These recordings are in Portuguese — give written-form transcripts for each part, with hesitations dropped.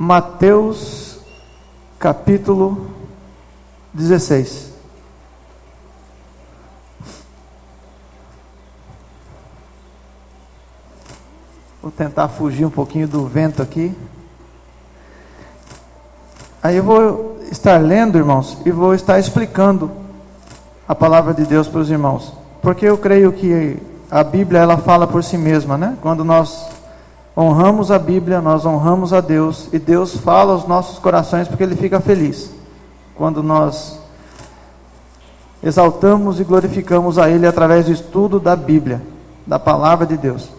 Mateus capítulo 16. Vou tentar fugir um pouquinho do vento aqui. Aí eu vou estar lendo, irmãos, e vou estar explicando a palavra de Deus para os irmãos. Porque eu creio que a Bíblia, ela fala por si mesma, né? Quando nós honramos a Bíblia, nós honramos a Deus, e Deus fala aos nossos corações porque Ele fica feliz. Quando nós exaltamos e glorificamos a Ele através do estudo da Bíblia, da palavra de Deus.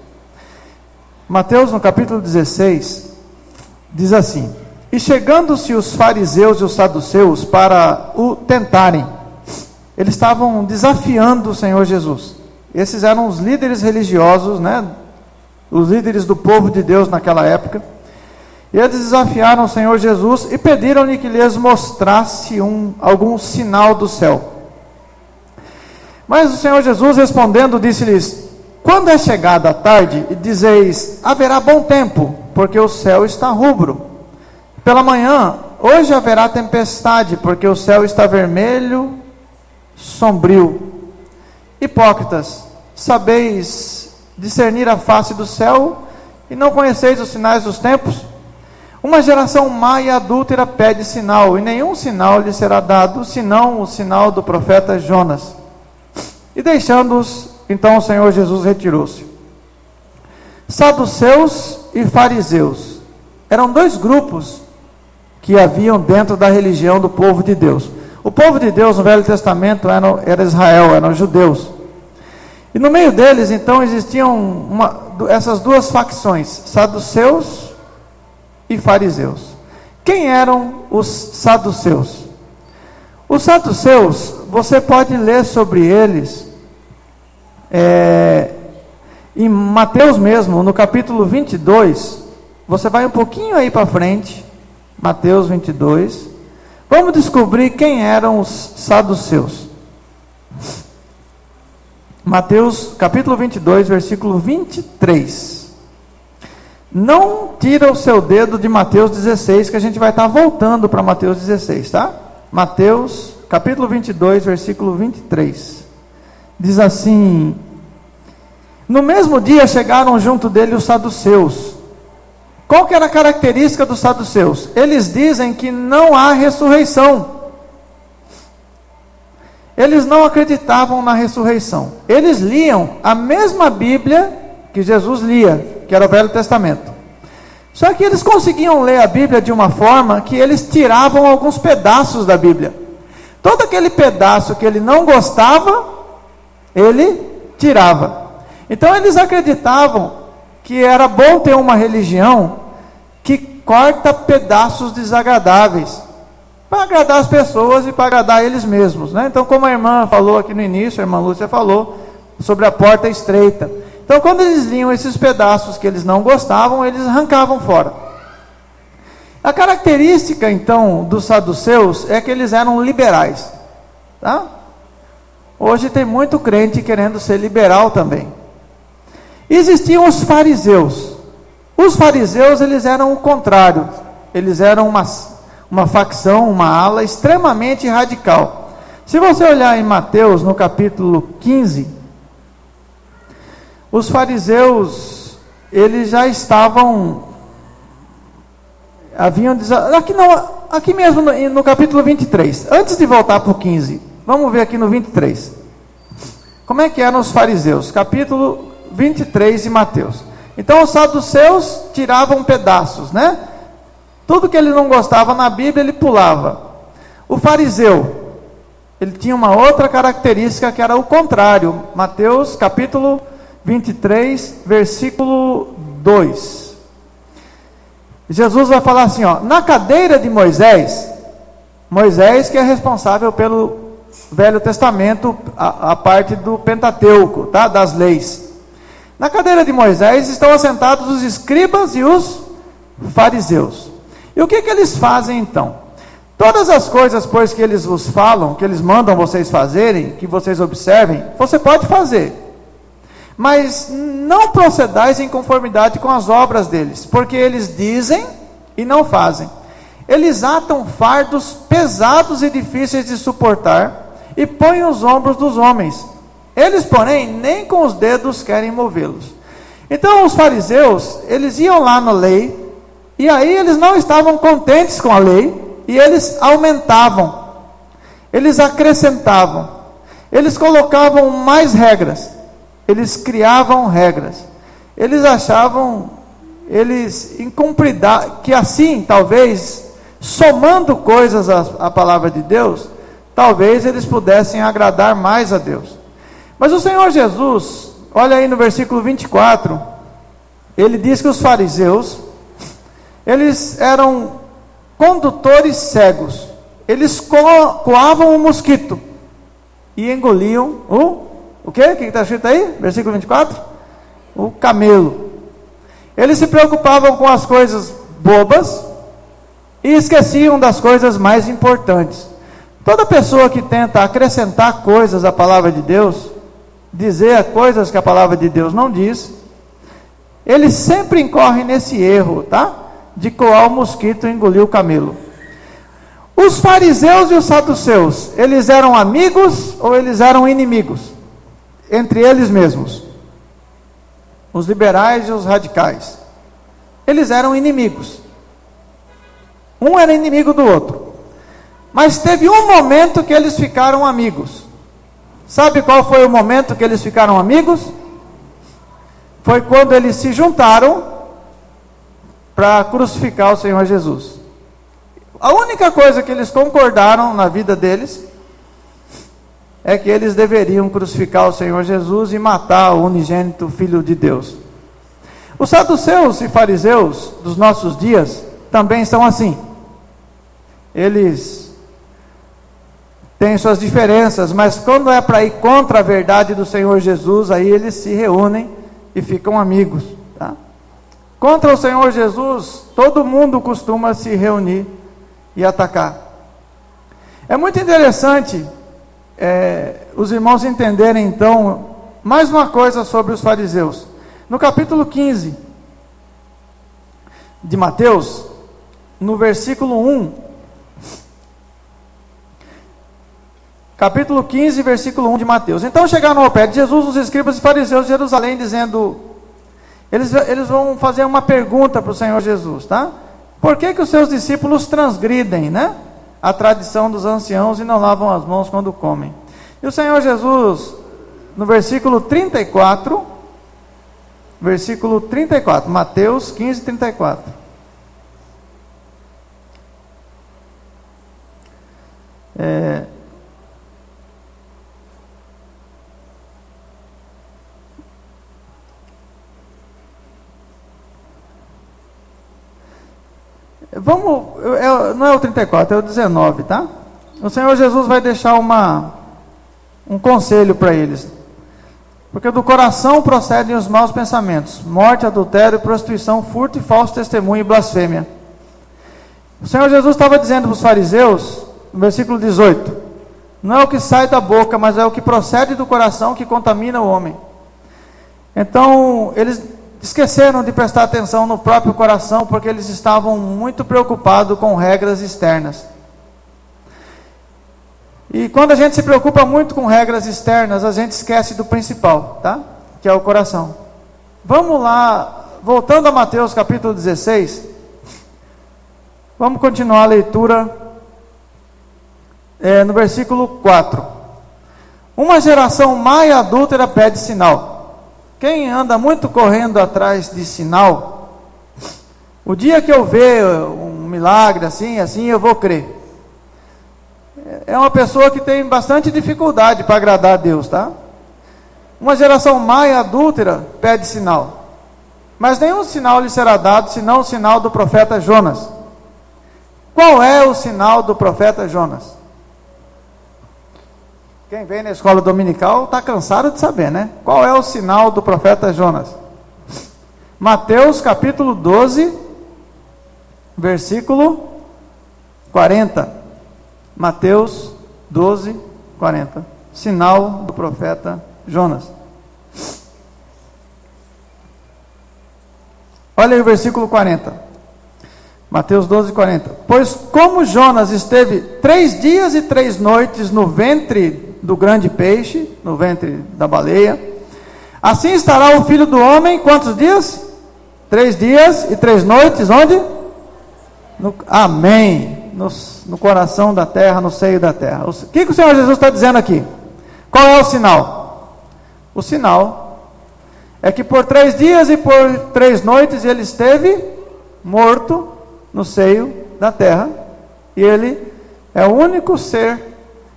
Mateus, no capítulo 16, diz assim: E chegando-se os fariseus e os saduceus para o tentarem, eles estavam desafiando o Senhor Jesus. Esses eram os líderes religiosos, né? Os líderes do povo de Deus naquela época. E eles desafiaram o Senhor Jesus e pediram-lhe que lhes mostrasse algum sinal do céu. Mas o Senhor Jesus, respondendo, disse-lhes: Quando é chegada a tarde, e dizeis, haverá bom tempo, porque o céu está rubro. Pela manhã, hoje haverá tempestade, porque o céu está vermelho, sombrio. Hipócritas, sabeis discernir a face do céu, e não conheceis os sinais dos tempos? Uma geração má e adúltera pede sinal, e nenhum sinal lhe será dado, senão o sinal do profeta Jonas. E deixando-os, então o Senhor Jesus retirou-se. Saduceus e fariseus eram dois grupos que haviam dentro da religião do povo de Deus. O povo de Deus no Velho Testamento era Israel, eram os judeus. E no meio deles, então, existiam essas duas facções, saduceus e fariseus. Quem eram os saduceus? Os saduceus, você pode ler sobre eles em Mateus mesmo, no capítulo 22, você vai um pouquinho aí para frente, Mateus 22, vamos descobrir quem eram os saduceus. Mateus capítulo 22, versículo 23. Não tira o seu dedo de Mateus 16, que a gente vai estar voltando para Mateus 16, tá? Mateus capítulo 22, versículo 23. Diz assim: No mesmo dia chegaram junto dele os saduceus. Qual que era a característica dos saduceus? Eles dizem que não há ressurreição. Eles não acreditavam na ressurreição. Eles liam a mesma Bíblia que Jesus lia, que era o Velho Testamento. Só que eles conseguiam ler a Bíblia de uma forma que eles tiravam alguns pedaços da Bíblia. Todo aquele pedaço que ele não gostava, ele tirava. Então eles acreditavam que era bom ter uma religião que corta pedaços desagradáveis, para agradar as pessoas e para agradar eles mesmos, né? Então, como a irmã falou aqui no início, a irmã Lúcia falou sobre a porta estreita. Então, quando eles liam esses pedaços que eles não gostavam, eles arrancavam fora. A característica, então, dos saduceus é que eles eram liberais, tá? Hoje tem muito crente querendo ser liberal também. Existiam os fariseus. Os fariseus, eles eram o contrário. Eles eram uma facção, uma ala extremamente radical. Se você olhar em Mateus, no capítulo 15, os fariseus, eles já estavam, aqui mesmo no capítulo 23, antes de voltar para o 15, vamos ver aqui no 23, como é que eram os fariseus, capítulo 23 de Mateus. Então os saduceus tiravam pedaços, né? Tudo que ele não gostava na Bíblia, ele pulava. O fariseu, ele tinha uma outra característica que era o contrário. Mateus capítulo 23, versículo 2. Jesus vai falar assim, ó: na cadeira de Moisés que é responsável pelo Velho Testamento, a parte do Pentateuco, tá? Das leis. Na cadeira de Moisés estão assentados os escribas e os fariseus. E o que eles fazem então? Todas as coisas, pois, que eles vos falam, que eles mandam vocês fazerem, que vocês observem, você pode fazer. Mas não procedais em conformidade com as obras deles, porque eles dizem e não fazem. Eles atam fardos pesados e difíceis de suportar e põem os ombros dos homens. Eles, porém, nem com os dedos querem movê-los. Então os fariseus, eles iam lá na lei, e aí eles não estavam contentes com a lei, e eles aumentavam, eles acrescentavam, eles colocavam mais regras, eles criavam regras, eles achavam, eles que assim, talvez, somando coisas à palavra de Deus, talvez eles pudessem agradar mais a Deus. Mas o Senhor Jesus, olha aí no versículo 24, ele diz que os fariseus, eles eram condutores cegos, eles coavam um mosquito e engoliam o quê? O que está escrito aí? Versículo 24? O camelo. Eles se preocupavam com as coisas bobas e esqueciam das coisas mais importantes. Toda pessoa que tenta acrescentar coisas à palavra de Deus, dizer coisas que a palavra de Deus não diz, ele sempre incorre nesse erro, tá? De coar o mosquito e engolir o camelo. Os fariseus e os saduceus, eles eram amigos ou eles eram inimigos? Entre eles mesmos. Os liberais e os radicais. Eles eram inimigos. Um era inimigo do outro. Mas teve um momento que eles ficaram amigos. Sabe qual foi o momento que eles ficaram amigos? Foi quando eles se juntaram para crucificar o Senhor Jesus. A única coisa que eles concordaram na vida deles é que eles deveriam crucificar o Senhor Jesus e matar o unigênito Filho de Deus. Os saduceus e fariseus dos nossos dias também são assim. Eles têm suas diferenças, mas quando é para ir contra a verdade do Senhor Jesus, aí eles se reúnem e ficam amigos, tá? Contra o Senhor Jesus, todo mundo costuma se reunir e atacar. É muito interessante os irmãos entenderem então mais uma coisa sobre os fariseus. No capítulo 15 de Mateus, no versículo 1, capítulo 15, versículo 1 de Mateus. Então chegaram ao pé de Jesus os escribas e fariseus de Jerusalém, dizendo, eles vão fazer uma pergunta para o Senhor Jesus, tá? Por que os seus discípulos transgridem, né, a tradição dos anciãos e não lavam as mãos quando comem? E o Senhor Jesus, no versículo 34, Mateus 15, 34. Não é o 34, é o 19, tá? O Senhor Jesus vai deixar um conselho para eles. Porque do coração procedem os maus pensamentos, morte, adultério, prostituição, furto e falso testemunho e blasfêmia. O Senhor Jesus estava dizendo para os fariseus, no versículo 18, não é o que sai da boca, mas é o que procede do coração que contamina o homem. Então, eles esqueceram de prestar atenção no próprio coração, porque eles estavam muito preocupados com regras externas. E quando a gente se preocupa muito com regras externas, a gente esquece do principal, tá? Que é o coração. Vamos lá, voltando a Mateus capítulo 16, vamos continuar a leitura no versículo 4. Uma geração má e adúltera pede sinal. Quem anda muito correndo atrás de sinal, o dia que eu ver um milagre assim eu vou crer. É uma pessoa que tem bastante dificuldade para agradar a Deus, tá? Uma geração má e adúltera pede sinal, mas nenhum sinal lhe será dado, senão o sinal do profeta Jonas. Qual é o sinal do profeta Jonas? Quem vem na escola dominical está cansado de saber, né? Qual é o sinal do profeta Jonas? Mateus capítulo 12, versículo 40. Mateus 12, 40. Sinal do profeta Jonas. Olha aí o versículo 40. Mateus 12:40. Pois como Jonas esteve 3 dias e 3 noites no ventre do grande peixe, no ventre da baleia, assim estará o Filho do Homem, quantos dias? 3 dias e 3 noites, onde? Amém. No coração da terra, no seio da terra. O que o Senhor Jesus está dizendo aqui? Qual é o sinal? O sinal é que por 3 dias e por 3 noites ele esteve morto no seio da terra, e ele é o único ser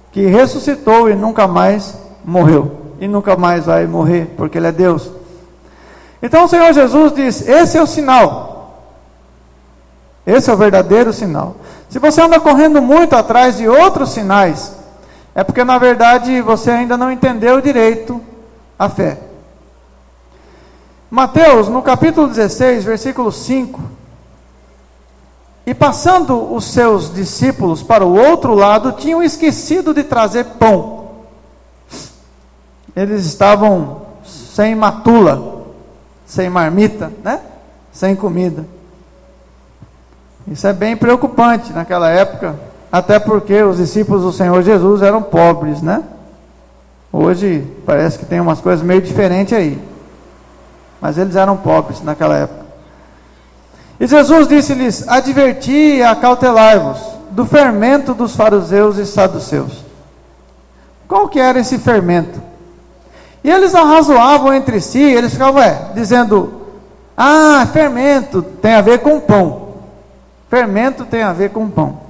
que ressuscitou e nunca mais morreu, e nunca mais vai morrer, porque ele é Deus. Então o Senhor Jesus diz: esse é o sinal, esse é o verdadeiro sinal. Se você anda correndo muito atrás de outros sinais, é porque na verdade você ainda não entendeu direito a fé. Mateus, no capítulo 16, versículo 5, e passando os seus discípulos para o outro lado, tinham esquecido de trazer pão. Eles estavam sem matula, sem marmita, né? Sem comida. Isso é bem preocupante naquela época, até porque os discípulos do Senhor Jesus eram pobres, né? Hoje parece que tem umas coisas meio diferentes aí, mas eles eram pobres naquela época. E Jesus disse-lhes: adverti e acautelai-vos do fermento dos fariseus e saduceus. Qual que era esse fermento? E eles arrazoavam entre si, eles ficavam dizendo: fermento tem a ver com pão. Fermento tem a ver com pão.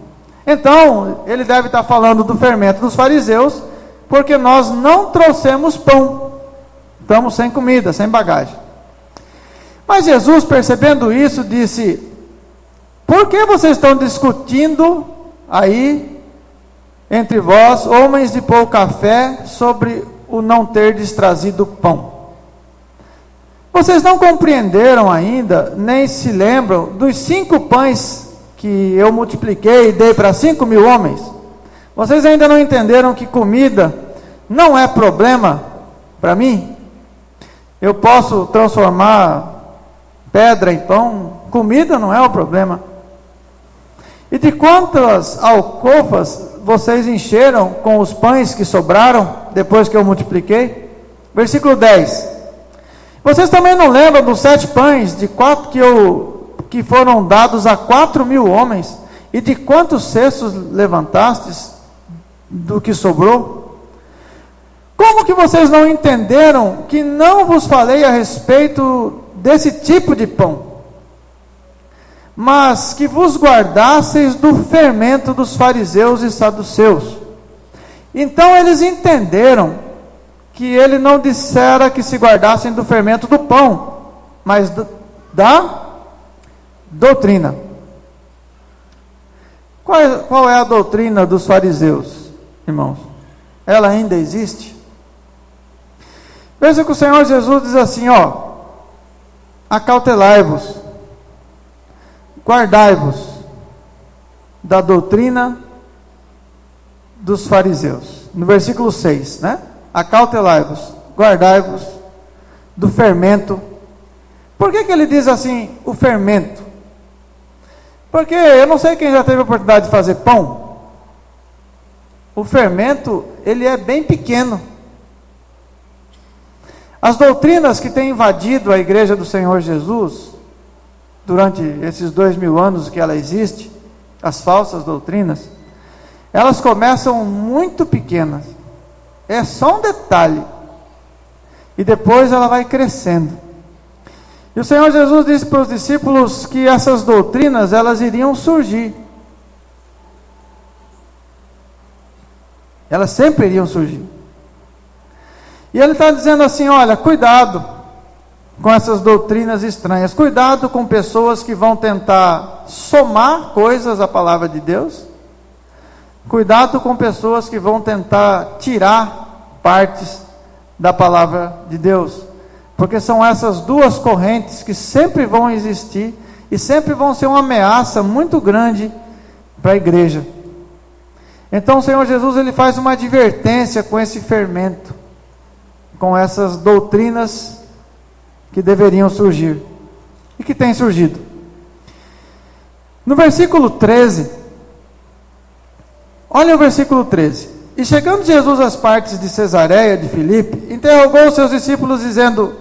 Então, ele deve estar falando do fermento dos fariseus, porque nós não trouxemos pão. Estamos sem comida, sem bagagem. Mas Jesus, percebendo isso, disse: por que vocês estão discutindo aí entre vós, homens de pouca fé, sobre o não terdes trazido pão? Vocês não compreenderam ainda, nem se lembram dos 5 pães que eu multipliquei e dei para 5.000 homens? Vocês ainda não entenderam que comida não é problema para mim? Eu posso transformar pedra em pão, comida não é o problema. E de quantas alcofas vocês encheram com os pães que sobraram, depois que eu multipliquei? Versículo 10. Vocês também não lembram dos 7 pães que foram dados a 4.000 homens? E de quantos cestos levantastes do que sobrou? Como que vocês não entenderam que não vos falei a respeito desse tipo de pão, mas que vos guardasseis do fermento dos fariseus e saduceus? Então eles entenderam que ele não dissera que se guardassem do fermento do pão, mas da doutrina. Qual é a doutrina dos fariseus, irmãos? Ela ainda existe? Veja que o Senhor Jesus diz assim, acautelai-vos, guardai-vos da doutrina dos fariseus. No versículo 6, né? Acautelai-vos, guardai-vos do fermento. Por que ele diz assim, o fermento? Porque eu não sei quem já teve a oportunidade de fazer pão. O fermento, ele é bem pequeno. As doutrinas que têm invadido a igreja do Senhor Jesus, durante esses 2000 anos que ela existe, as falsas doutrinas, elas começam muito pequenas, é só um detalhe, e depois ela vai crescendo. E o Senhor Jesus disse para os discípulos que essas doutrinas, elas iriam surgir, elas sempre iriam surgir. E ele está dizendo assim, olha, cuidado com essas doutrinas estranhas, cuidado com pessoas que vão tentar somar coisas à palavra de Deus, cuidado com pessoas que vão tentar tirar partes da palavra de Deus, porque são essas duas correntes que sempre vão existir e sempre vão ser uma ameaça muito grande para a igreja. Então o Senhor Jesus, ele faz uma advertência com esse fermento, com essas doutrinas que deveriam surgir e que têm surgido. No versículo 13, olha o versículo 13. E chegando Jesus às partes de Cesareia de Filipe, interrogou os seus discípulos dizendo: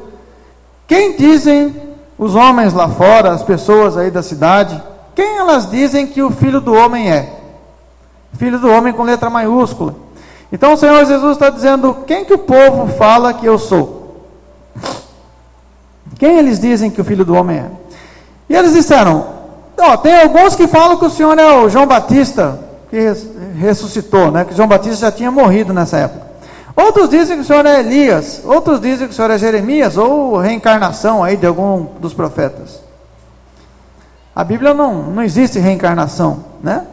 quem dizem os homens lá fora, as pessoas aí da cidade, quem elas dizem que o Filho do Homem é? Filho do Homem com letra maiúscula. Então o Senhor Jesus está dizendo: quem que o povo fala que eu sou? Quem eles dizem que o Filho do Homem é? E eles disseram: tem alguns que falam que o Senhor é o João Batista, que ressuscitou, né? Que João Batista já tinha morrido nessa época. Outros dizem que o Senhor é Elias, outros dizem que o Senhor é Jeremias, ou reencarnação aí de algum dos profetas. A Bíblia não existe reencarnação, né?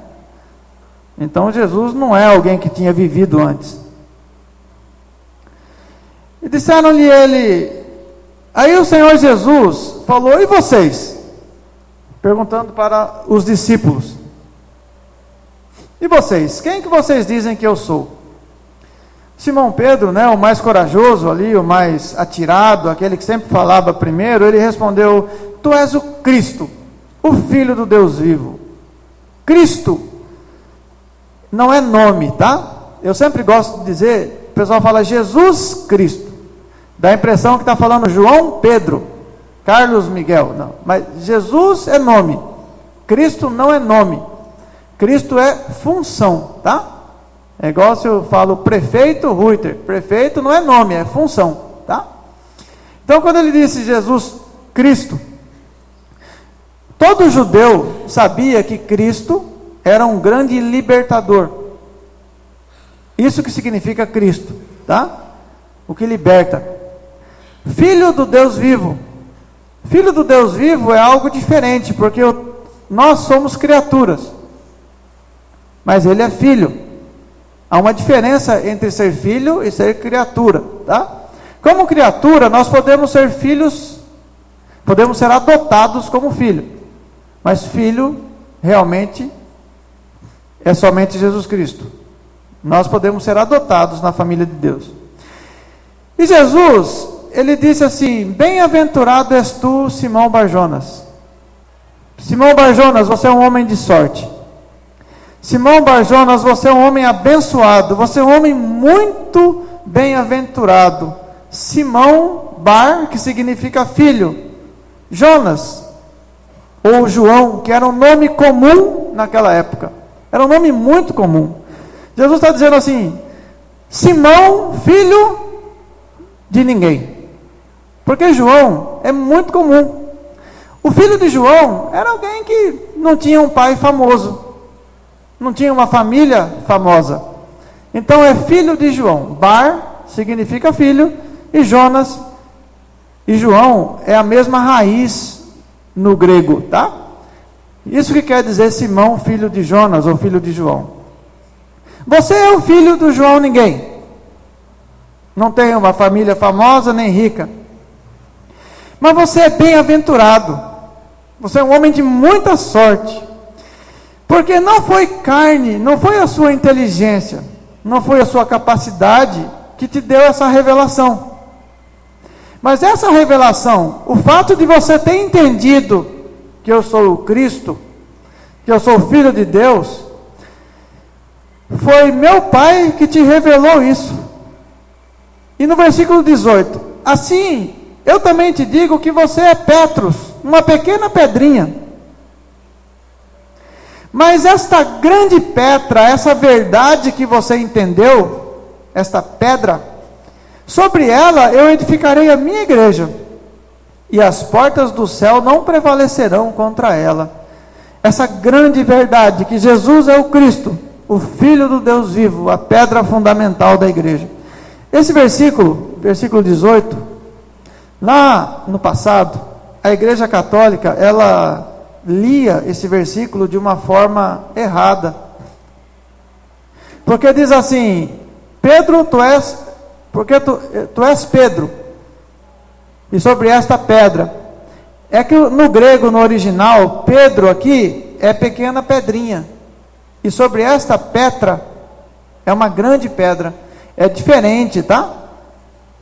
Então Jesus não é alguém que tinha vivido antes. E disseram-lhe aí o Senhor Jesus falou: e vocês? Perguntando para os discípulos: e vocês? Quem que vocês dizem que eu sou? Simão Pedro, né, o mais corajoso ali, o mais atirado, aquele que sempre falava primeiro, ele respondeu: tu és o Cristo, o Filho do Deus vivo. Cristo não é nome, tá? Eu sempre gosto de dizer, o pessoal fala Jesus Cristo, dá a impressão que está falando João Pedro, Carlos Miguel, não, mas Jesus é nome, Cristo não é nome, Cristo é função, tá? É igual se eu falo prefeito Ruiter, prefeito não é nome, é função, tá? Então quando ele disse Jesus Cristo, todo judeu sabia que Cristo era um grande libertador. Isso que significa Cristo, tá? O que liberta. Filho do Deus vivo. Filho do Deus vivo é algo diferente, porque nós somos criaturas, mas ele é filho. Há uma diferença entre ser filho e ser criatura, tá? Como criatura, nós podemos ser filhos, podemos ser adotados como filho, mas filho realmente é somente Jesus Cristo. Nós podemos ser adotados na família de Deus. E Jesus, ele disse assim: bem-aventurado és tu, Simão Barjonas. Simão Barjonas, você é um homem de sorte. Simão Barjonas, você é um homem abençoado, você é um homem muito bem-aventurado. Simão Bar, que significa filho. Jonas, ou João, que era um nome comum naquela época. Era um nome muito comum. Jesus está dizendo assim: Simão, filho de ninguém. Porque João é muito comum. O filho de João era alguém que não tinha um pai famoso, não tinha uma família famosa. Então é filho de João. Bar significa filho, e Jonas e João é a mesma raiz no grego, tá? Isso que quer dizer Simão, filho de Jonas, ou filho de João. Você é o filho do João ninguém. Não tem uma família famosa nem rica. Mas você é bem-aventurado. Você é um homem de muita sorte. Porque não foi carne, não foi a sua inteligência, não foi a sua capacidade que te deu essa revelação. Mas essa revelação, o fato de você ter entendido que eu sou o Cristo, que eu sou o Filho de Deus, foi meu Pai que te revelou isso. E no versículo 18: assim, eu também te digo que você é Petros, uma pequena pedrinha. Mas esta grande pedra, essa verdade que você entendeu, esta pedra, sobre ela eu edificarei a minha igreja, e as portas do céu não prevalecerão contra ela. Essa grande verdade, que Jesus é o Cristo, o Filho do Deus vivo, a pedra fundamental da igreja. Esse versículo, versículo 18, lá no passado, a Igreja Católica, ela lia esse versículo de uma forma errada. Porque diz assim: Pedro, porque tu és Pedro, e sobre esta pedra. É que no grego, no original, Pedro aqui é pequena pedrinha, e sobre esta pedra é uma grande pedra. É diferente, tá?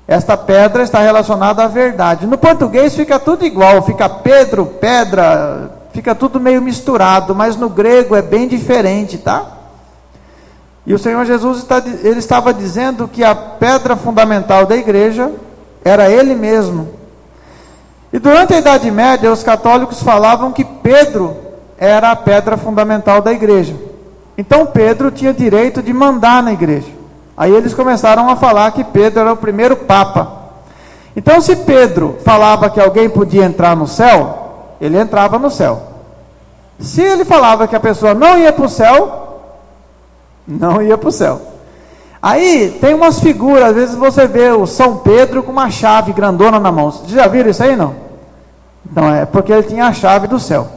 Esta pedra está relacionada à verdade. No português fica tudo igual, fica Pedro, pedra, fica tudo meio misturado, mas no grego é bem diferente, tá? E o Senhor Jesus ele estava dizendo que a pedra fundamental da igreja era Ele mesmo. E durante a Idade Média, os católicos falavam que Pedro era a pedra fundamental da igreja. Então Pedro tinha direito de mandar na igreja. Aí eles começaram a falar que Pedro era o primeiro papa. Então se Pedro falava que alguém podia entrar no céu, ele entrava no céu. Se ele falava que a pessoa não ia para o céu, não ia para o céu. Aí tem umas figuras, às vezes você vê o São Pedro com uma chave grandona na mão. Vocês já viram isso aí, não? Então é porque ele tinha a chave do céu.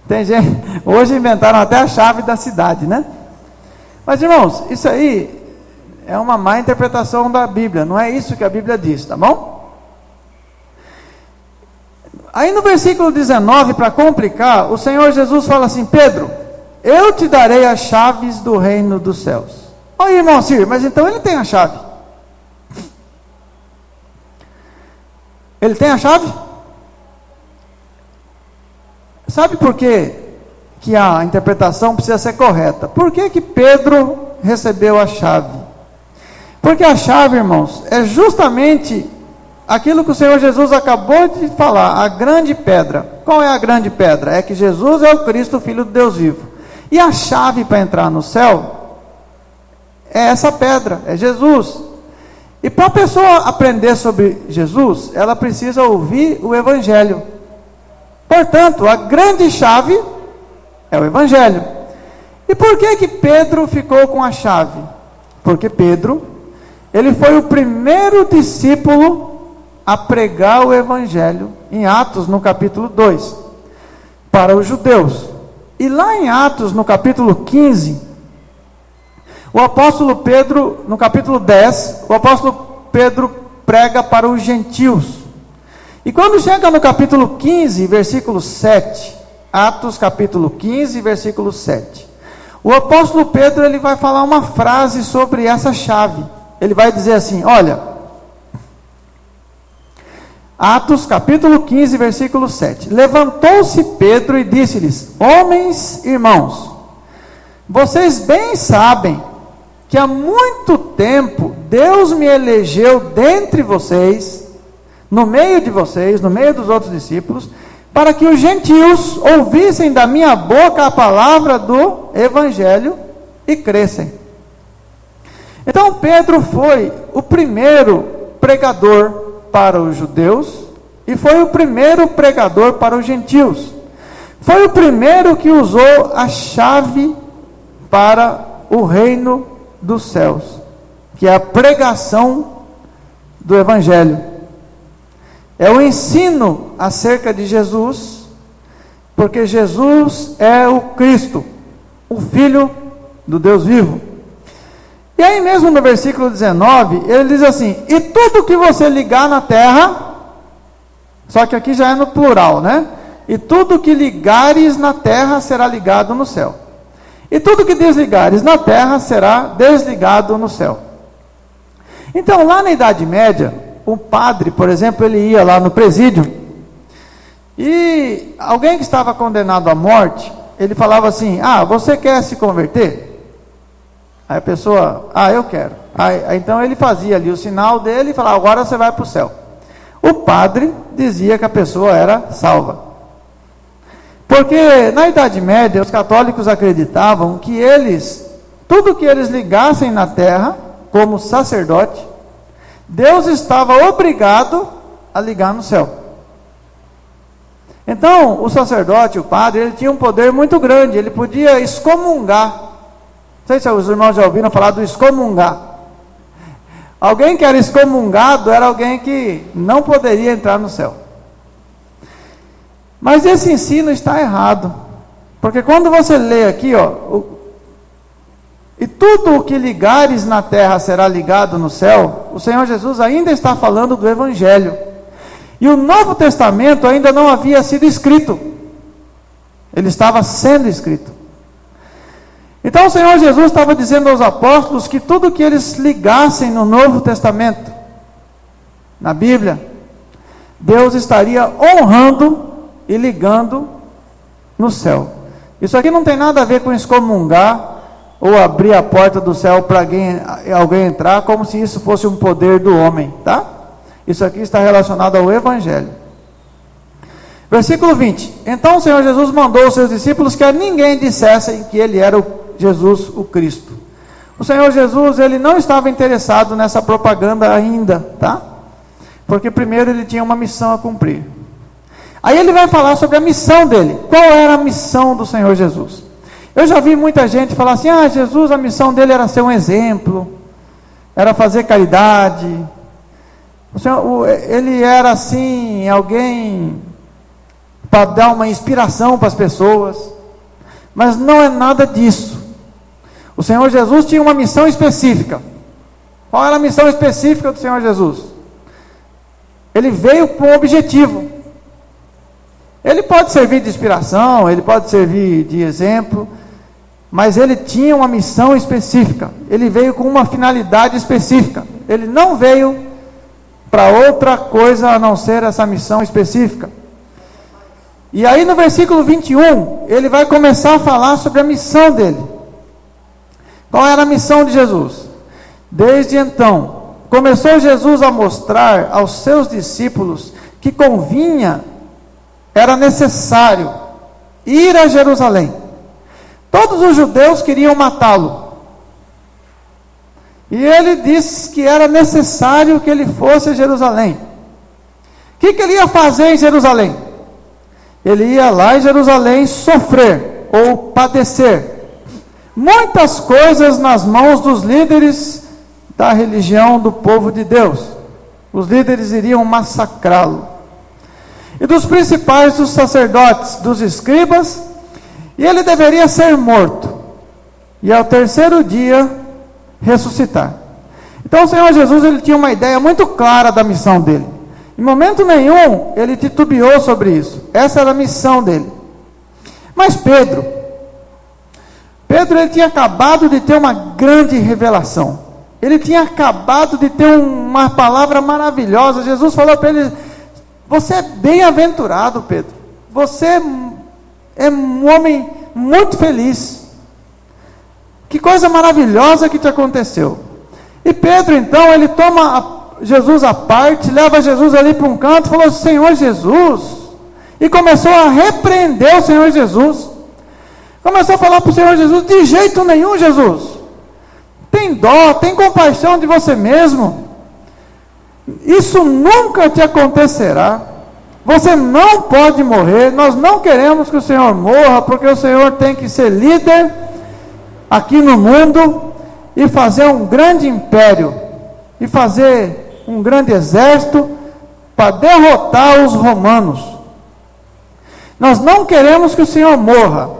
Tem gente, hoje inventaram até a chave da cidade, né? Mas irmãos, isso aí é uma má interpretação da Bíblia, não é isso que a Bíblia diz, tá bom? Aí no versículo 19, para complicar, o Senhor Jesus fala assim: Pedro, eu te darei as chaves do reino dos céus. Olha, irmão Cir, mas então ele tem a chave. Ele tem a chave? Sabe por quê que a interpretação precisa ser correta? Por que que Pedro recebeu a chave? Porque a chave, irmãos, é justamente aquilo que o Senhor Jesus acabou de falar, a grande pedra. Qual é a grande pedra? É que Jesus é o Cristo, Filho de Deus vivo. E a chave para entrar no céu é essa pedra, é Jesus. E para a pessoa aprender sobre Jesus, ela precisa ouvir o Evangelho. Portanto, a grande chave é o Evangelho. E por que que Pedro ficou com a chave? Porque Pedro, ele foi o primeiro discípulo a pregar o Evangelho em Atos, no capítulo 2, para os judeus. E lá em Atos, no capítulo 15, o apóstolo Pedro, no capítulo 10, o apóstolo Pedro prega para os gentios. E quando chega no capítulo 15, versículo 7, Atos capítulo 15, versículo 7, o apóstolo Pedro ele vai falar uma frase sobre essa chave. Ele vai dizer assim, olha, Atos capítulo 15, versículo 7, levantou-se Pedro e disse-lhes, homens irmãos, vocês bem sabem que há muito tempo Deus me elegeu dentre vocês, no meio de vocês, no meio dos outros discípulos, para que os gentios ouvissem da minha boca a palavra do Evangelho e crescem. Então Pedro foi o primeiro pregador para os judeus e foi o primeiro pregador para os gentios. Foi o primeiro que usou a chave para o reino dos céus, que é a pregação do Evangelho. É o ensino acerca de Jesus, porque Jesus é o Cristo, o Filho do Deus vivo. E aí mesmo no versículo 19, ele diz assim, e tudo que você ligar na terra, só que aqui já é no plural, né? E tudo que ligares na terra será ligado no céu. E tudo que desligares na terra será desligado no céu. Então lá na Idade Média, um padre, por exemplo, ele ia lá no presídio, e alguém que estava condenado à morte, ele falava assim, você quer se converter? Aí a pessoa, eu quero. Aí então ele fazia ali o sinal dele e falava, agora você vai para o céu. O padre dizia que a pessoa era salva. Porque na Idade Média, os católicos acreditavam que tudo que eles ligassem na terra, como sacerdote, Deus estava obrigado a ligar no céu. Então, o sacerdote, o padre, ele tinha um poder muito grande, ele podia excomungar. Não sei se os irmãos já ouviram falar do excomungar. Alguém que era excomungado era alguém que não poderia entrar no céu. Mas esse ensino está errado, porque quando você lê aqui, e tudo o que ligares na terra será ligado no céu, o Senhor Jesus ainda está falando do Evangelho. E o Novo Testamento ainda não havia sido escrito. Ele estava sendo escrito. Então o Senhor Jesus estava dizendo aos apóstolos que tudo que eles ligassem no Novo Testamento, na Bíblia, Deus estaria honrando e ligando no céu. Isso aqui não tem nada a ver com excomungar ou abrir a porta do céu para alguém entrar, como se isso fosse um poder do homem, tá? Isso aqui está relacionado ao Evangelho. Versículo 20. Então o Senhor Jesus mandou aos seus discípulos que a ninguém dissessem que ele era Jesus o Cristo. O Senhor Jesus, ele não estava interessado nessa propaganda ainda, tá? Porque primeiro ele tinha uma missão a cumprir. Aí ele vai falar sobre a missão dele. Qual era a missão do Senhor Jesus? Eu já vi muita gente falar assim, Jesus, a missão dele era ser um exemplo, era fazer caridade. O Senhor, ele era assim, alguém para dar uma inspiração para as pessoas. Mas não é nada disso. O Senhor Jesus tinha uma missão específica. Qual era a missão específica do Senhor Jesus? Ele veio com um objetivo. Ele pode servir de inspiração, ele pode servir de exemplo, mas ele tinha uma missão específica. Ele veio com uma finalidade específica. Ele não veio para outra coisa a não ser essa missão específica. E aí no versículo 21, ele vai começar a falar sobre a missão dele. Qual era a missão de Jesus? Desde então, começou Jesus a mostrar aos seus discípulos que convinha, era necessário ir a Jerusalém. Todos os judeus queriam matá-lo. E ele disse que era necessário que ele fosse a Jerusalém. O que ele ia fazer em Jerusalém? Ele ia lá em Jerusalém sofrer ou padecer muitas coisas nas mãos dos líderes da religião do povo de Deus. Os líderes iriam massacrá-lo. E dos principais dos sacerdotes, dos escribas, e ele deveria ser morto. E ao terceiro dia, ressuscitar. Então o Senhor Jesus, ele tinha uma ideia muito clara da missão dele. Em momento nenhum, ele titubeou sobre isso. Essa era a missão dele. Mas Pedro, ele tinha acabado de ter uma grande revelação. Ele tinha acabado de ter uma palavra maravilhosa. Jesus falou para ele, você é bem-aventurado, Pedro. Você é um homem muito feliz. Que coisa maravilhosa que te aconteceu. E Pedro, então, ele toma Jesus à parte, leva Jesus ali para um canto, falou, Senhor Jesus, e começou a repreender o Senhor Jesus. Começou a falar para o Senhor Jesus, de jeito nenhum, Jesus. Tem dó, tem compaixão de você mesmo. Isso nunca te acontecerá. Você não pode morrer. Nós não queremos que o Senhor morra, porque o Senhor tem que ser líder aqui no mundo e fazer um grande império e fazer um grande exército para derrotar os romanos. Nós não queremos que o Senhor morra,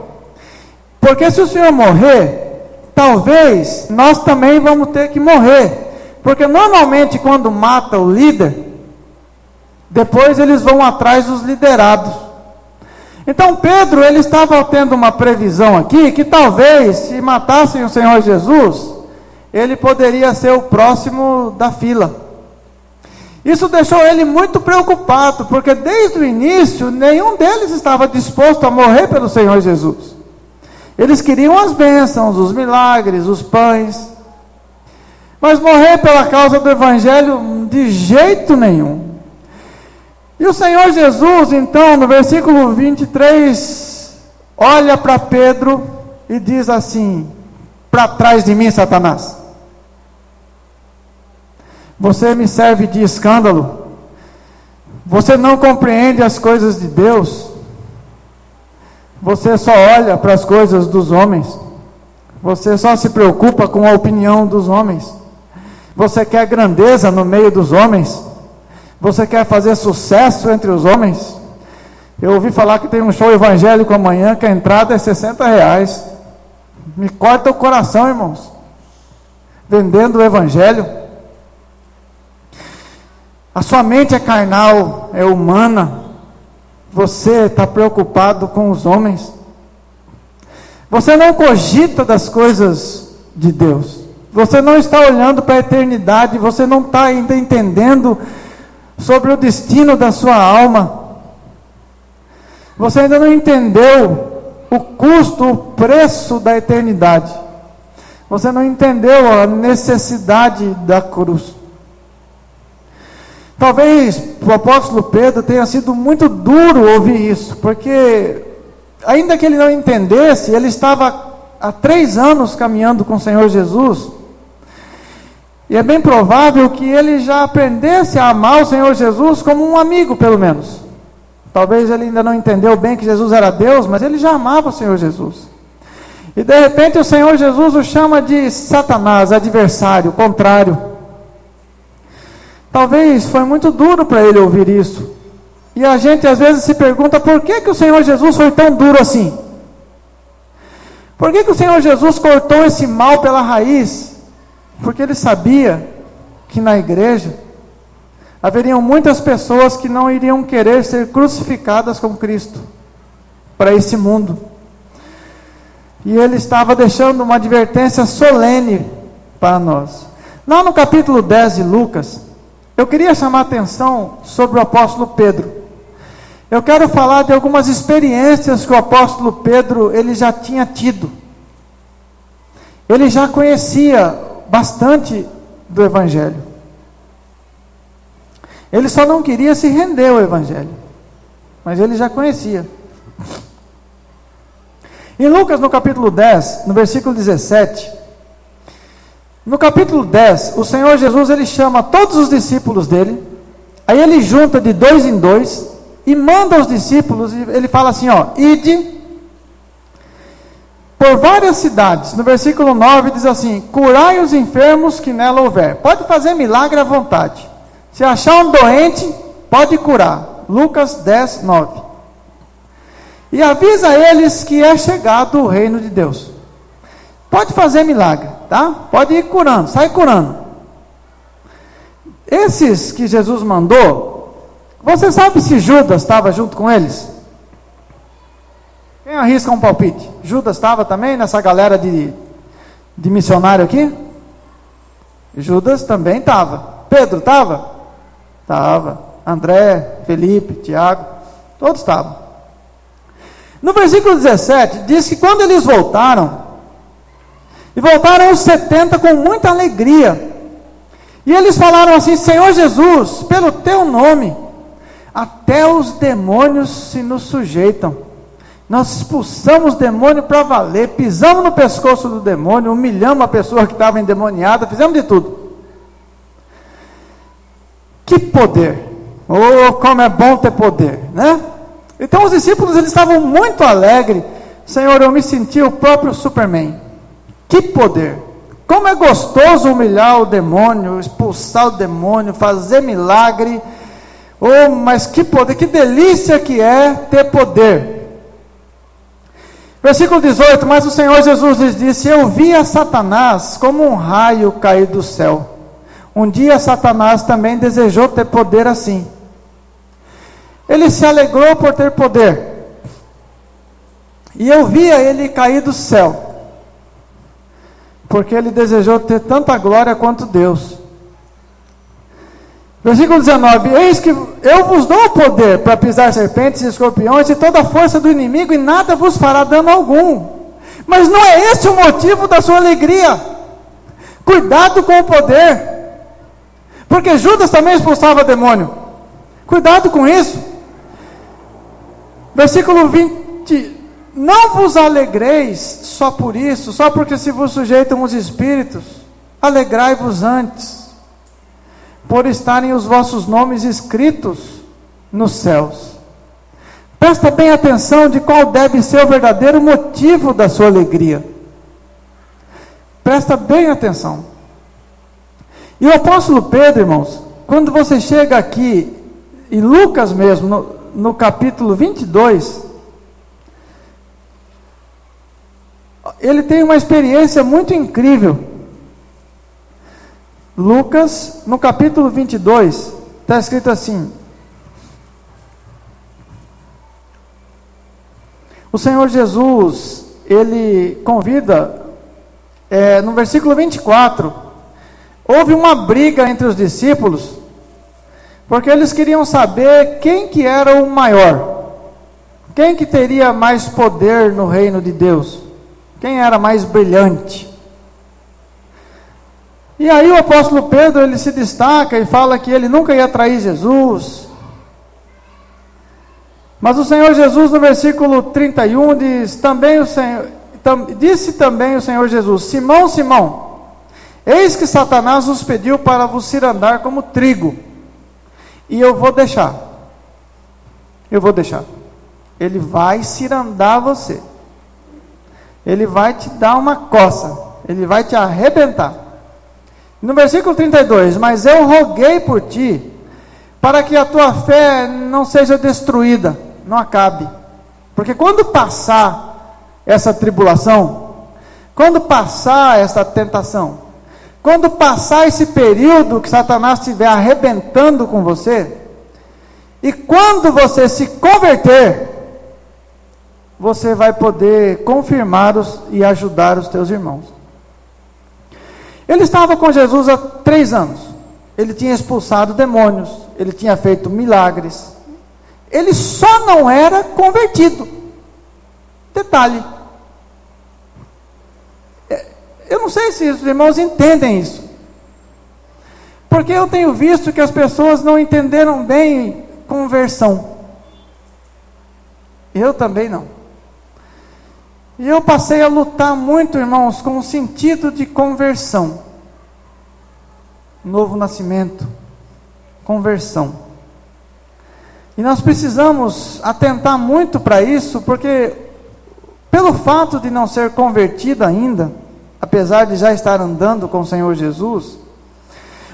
porque se o Senhor morrer, talvez nós também vamos ter que morrer, porque normalmente quando mata o líder, depois eles vão atrás dos liderados. Então Pedro, ele estava tendo uma previsão aqui, que talvez se matassem o Senhor Jesus, ele poderia ser o próximo da fila. Isso deixou ele muito preocupado, porque desde o início, nenhum deles estava disposto a morrer pelo Senhor Jesus. Eles queriam as bênçãos, os milagres, os pães, mas morrer pela causa do Evangelho, de jeito nenhum. E o Senhor Jesus, então, no versículo 23, olha para Pedro e diz assim, para trás de mim, Satanás. Você me serve de escândalo. Você não compreende as coisas de Deus. Você só olha para as coisas dos homens. Você só se preocupa com a opinião dos homens. Você quer grandeza no meio dos homens. Você quer fazer sucesso entre os homens. Eu ouvi falar que tem um show evangélico amanhã, que a entrada é R$60. Me corta o coração, irmãos. Vendendo o evangelho. A sua mente é carnal, é humana. Você está preocupado com os homens. Você não cogita das coisas de Deus. Você não está olhando para a eternidade. Você não está ainda entendendo sobre o destino da sua alma. Você ainda não entendeu o custo, o preço da eternidade. Você não entendeu a necessidade da cruz. Talvez o apóstolo Pedro tenha sido muito duro ouvir isso, porque ainda que ele não entendesse, ele estava há 3 anos caminhando com o Senhor Jesus, e é bem provável que ele já aprendesse a amar o Senhor Jesus como um amigo, pelo menos. Talvez ele ainda não entendeu bem que Jesus era Deus, mas ele já amava o Senhor Jesus. E de repente o Senhor Jesus o chama de Satanás, adversário, contrário. Talvez foi muito duro para ele ouvir isso. E a gente às vezes se pergunta, por que o Senhor Jesus foi tão duro assim? Por que o Senhor Jesus cortou esse mal pela raiz? Porque ele sabia que na igreja haveriam muitas pessoas que não iriam querer ser crucificadas com Cristo para esse mundo. E ele estava deixando uma advertência solene para nós. Lá no capítulo 10 de Lucas, eu queria chamar a atenção sobre o apóstolo Pedro. Eu quero falar de algumas experiências que o apóstolo Pedro ele já tinha tido. Ele já conhecia bastante do Evangelho. Ele só não queria se render ao Evangelho, mas ele já conhecia. Em Lucas, no capítulo 10, no versículo 17, no capítulo 10, o Senhor Jesus, ele chama todos os discípulos dele, aí ele junta de 2 em 2, e manda os discípulos, e ele fala assim, ide por várias cidades. No versículo 9 diz assim, curai os enfermos que nela houver. Pode fazer milagre à vontade. Se achar um doente, pode curar. Lucas 10, 9. E avisa eles que é chegado o reino de Deus. Pode fazer milagre, tá? Pode ir curando, sai curando. Esses que Jesus mandou, você sabe se Judas estava junto com eles? Quem arrisca um palpite? Judas estava também nessa galera de missionário aqui? Judas também estava. Pedro estava? Estava. André, Felipe, Tiago, todos estavam. No versículo 17, diz que quando eles voltaram, e voltaram os 70 com muita alegria, e eles falaram assim, Senhor Jesus, pelo teu nome, até os demônios se nos sujeitam. Nós expulsamos o demônio para valer, pisamos no pescoço do demônio, humilhamos a pessoa que estava endemoniada, fizemos de tudo. Que poder! Oh, como é bom ter poder, né? Então os discípulos, eles estavam muito alegres. Senhor, eu me senti o próprio Superman. Que poder! Como é gostoso humilhar o demônio, expulsar o demônio, fazer milagre. Oh, mas que poder, que delícia que é ter poder. Versículo 18, mas o Senhor Jesus lhes disse, eu vi a Satanás como um raio cair do céu. Um dia Satanás também desejou ter poder assim. Ele se alegrou por ter poder. E eu via ele cair do céu, porque ele desejou ter tanta glória quanto Deus. Versículo 19, eis que eu vos dou o poder para pisar serpentes e escorpiões e toda a força do inimigo, e nada vos fará dano algum. Mas não é esse o motivo da sua alegria. Cuidado com o poder, porque Judas também expulsava demônio. Cuidado com isso. Versículo 20, não vos alegreis só por isso, só porque se vos sujeitam os espíritos, alegrai-vos antes, por estarem os vossos nomes escritos nos céus. Presta bem atenção de qual deve ser o verdadeiro motivo da sua alegria. Presta bem atenção. E o apóstolo Pedro, irmãos, quando você chega aqui, em Lucas mesmo, no capítulo 22, ele tem uma experiência muito incrível. Lucas, no capítulo 22, está escrito assim, o Senhor Jesus, ele convida, no versículo 24, houve uma briga entre os discípulos, porque eles queriam saber quem que era o maior, Quem que teria mais poder no reino de Deus? Quem era mais brilhante? E aí o apóstolo Pedro, ele se destaca e fala que ele nunca ia trair Jesus. Mas o Senhor Jesus, no versículo 31, disse também o Senhor Jesus: Simão, Simão, eis que Satanás os pediu para vos cirandar como trigo, e eu vou deixar. Ele vai cirandar você. Ele vai te dar uma coça. Ele vai te arrebentar. No versículo 32, mas eu roguei por ti, para que a tua fé não seja destruída, não acabe. Porque quando passar essa tribulação, quando passar essa tentação, quando passar esse período que Satanás estiver arrebentando com você, e quando você se converter, você vai poder confirmar e ajudar os teus irmãos. Ele estava com Jesus há 3 anos. Ele tinha expulsado demônios, ele tinha feito milagres. Ele só não era convertido. Detalhe. Eu não sei se os irmãos entendem isso. Porque eu tenho visto que as pessoas não entenderam bem conversão. Eu também não. E eu passei a lutar muito, irmãos, com o sentido de conversão. Novo nascimento. Conversão. E nós precisamos atentar muito para isso, porque pelo fato de não ser convertido ainda, apesar de já estar andando com o Senhor Jesus,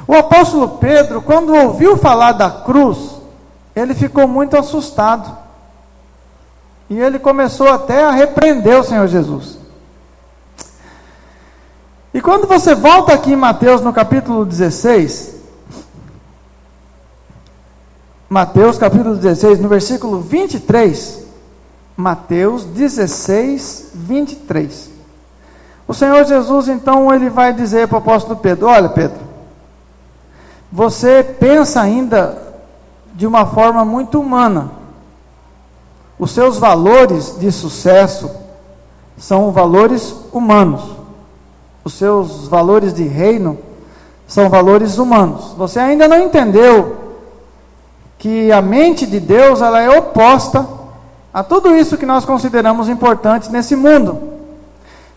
o apóstolo Pedro, quando ouviu falar da cruz, ele ficou muito assustado. E ele começou até a repreender o Senhor Jesus. E quando você volta aqui em Mateus, no capítulo 16, Mateus capítulo 16, no versículo 23, Mateus 16, 23. O Senhor Jesus, então, ele vai dizer para o apóstolo Pedro: olha, Pedro, você pensa ainda de uma forma muito humana. Os seus valores de sucesso são valores humanos. Os seus valores de reino são valores humanos. Você ainda não entendeu que a mente de Deus, ela é oposta a tudo isso que nós consideramos importante nesse mundo.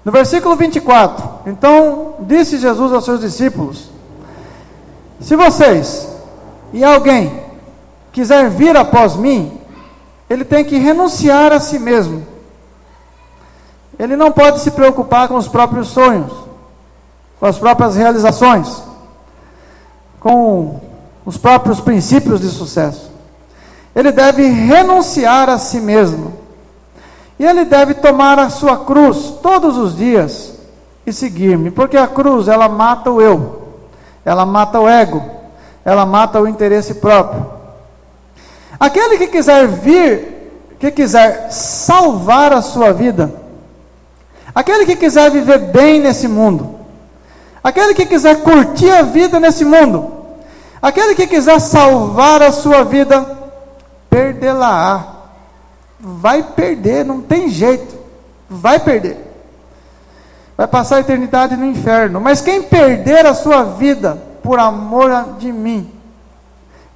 No versículo 24, então disse Jesus aos seus discípulos: se vocês e alguém quiser vir após mim, ele tem que renunciar a si mesmo. Ele não pode se preocupar com os próprios sonhos, com as próprias realizações, com os próprios princípios de sucesso. Ele deve renunciar a si mesmo. E ele deve tomar a sua cruz todos os dias e seguir-me. Porque a cruz, ela mata o eu, ela mata o ego, ela mata o interesse próprio. Aquele que quiser vir, que quiser salvar a sua vida, aquele que quiser viver bem nesse mundo, aquele que quiser curtir a vida nesse mundo, aquele que quiser salvar a sua vida, perdê-la-á. Vai perder, não tem jeito, vai perder. Vai passar a eternidade no inferno. Mas quem perder a sua vida por amor de mim,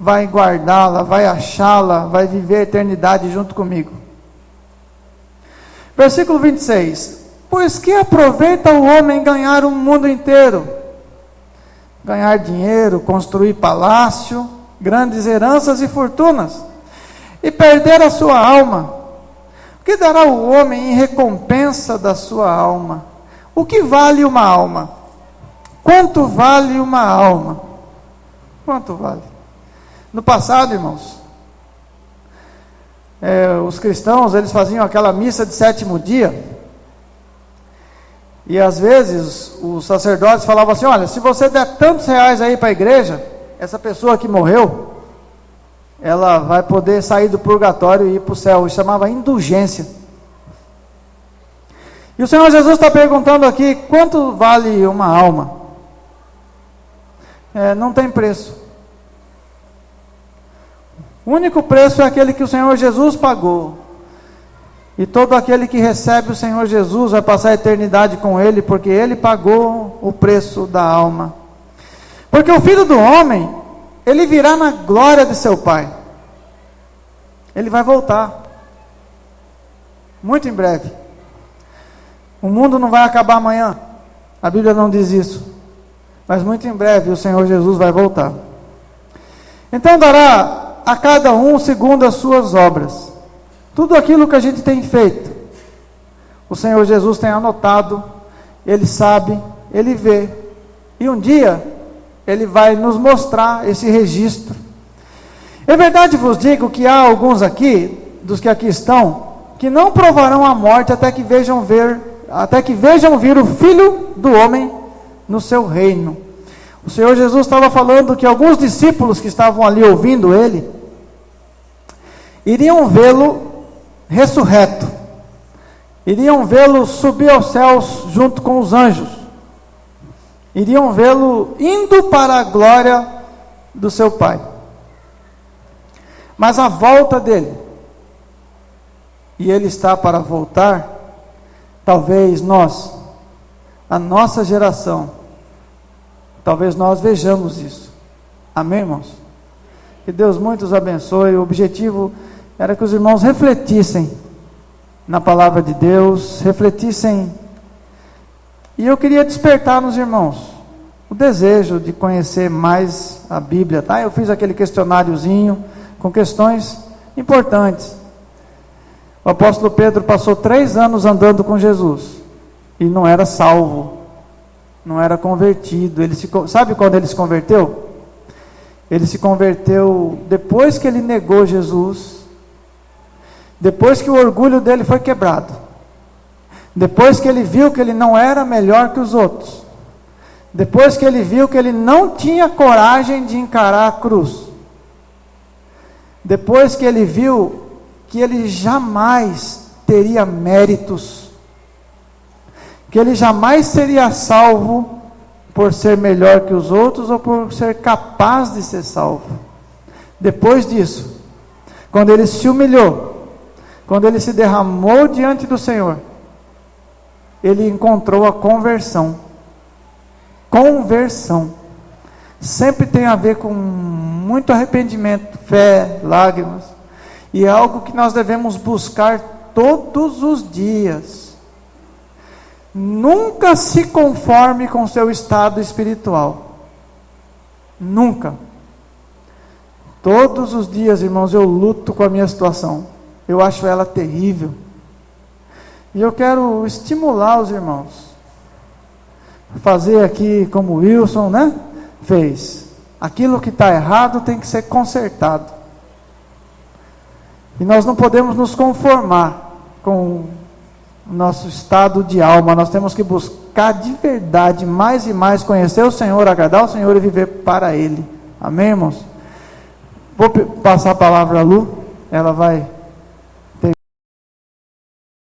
vai guardá-la, vai achá-la, vai viver a eternidade junto comigo. Versículo 26. Pois que aproveita o homem ganhar o mundo inteiro? Ganhar dinheiro, construir palácio, grandes heranças e fortunas, e perder a sua alma. O que dará o homem em recompensa da sua alma? O que vale uma alma? Quanto vale uma alma? Quanto vale? No passado, irmãos, os cristãos, eles faziam aquela missa de 7º dia, e às vezes os sacerdotes falavam assim: olha, se você der tantos reais aí para a igreja, essa pessoa que morreu, ela vai poder sair do purgatório e ir para o céu. Isso chamava indulgência. E o Senhor Jesus está perguntando aqui: quanto vale uma alma? Não tem preço. O único preço é aquele que o Senhor Jesus pagou. E todo aquele que recebe o Senhor Jesus vai passar a eternidade com Ele, porque Ele pagou o preço da alma. Porque o Filho do Homem, Ele virá na glória de seu Pai. Ele vai voltar. Muito em breve. O mundo não vai acabar amanhã. A Bíblia não diz isso. Mas muito em breve o Senhor Jesus vai voltar. Então dará a cada um segundo as suas obras. Tudo aquilo que a gente tem feito, o Senhor Jesus tem anotado, Ele sabe, Ele vê, e um dia, Ele vai nos mostrar esse registro. É verdade vos digo que há alguns aqui, dos que aqui estão, que não provarão a morte até que vejam vir o Filho do Homem no seu reino. O Senhor Jesus estava falando que alguns discípulos que estavam ali ouvindo Ele, iriam vê-lo ressurreto, iriam vê-lo subir aos céus junto com os anjos, iriam vê-lo indo para a glória do seu Pai. Mas a volta dele, e ele está para voltar, talvez nós, a nossa geração, talvez nós vejamos isso. Amém, irmãos? Que Deus muito os abençoe. O objetivo era que os irmãos refletissem na palavra de Deus, refletissem, e eu queria despertar nos irmãos o desejo de conhecer mais a Bíblia, tá? Eu fiz aquele questionáriozinho com questões importantes. O apóstolo Pedro passou 3 anos andando com Jesus, e não era salvo, não era convertido. Sabe quando ele se converteu? Ele se converteu depois que ele negou Jesus, depois que o orgulho dele foi quebrado, depois que ele viu que ele não era melhor que os outros, depois que ele viu que ele não tinha coragem de encarar a cruz, depois que ele viu que ele jamais teria méritos, que ele jamais seria salvo por ser melhor que os outros ou por ser capaz de ser salvo. Depois disso, quando ele se humilhou, quando ele se derramou diante do Senhor, ele encontrou a conversão. Conversão sempre tem a ver com muito arrependimento, fé, lágrimas, e é algo que nós devemos buscar todos os dias. Nunca se conforme com seu estado espiritual. Nunca. Todos os dias, irmãos, eu luto com a minha situação. Eu acho ela terrível. E eu quero estimular os irmãos. Fazer aqui como o Wilson, né? Fez. Aquilo que está errado tem que ser consertado. E nós não podemos nos conformar com o nosso estado de alma. Nós temos que buscar de verdade mais e mais conhecer o Senhor, agradar o Senhor e viver para Ele. Amém, irmãos? Vou passar a palavra a Lu. Ela vai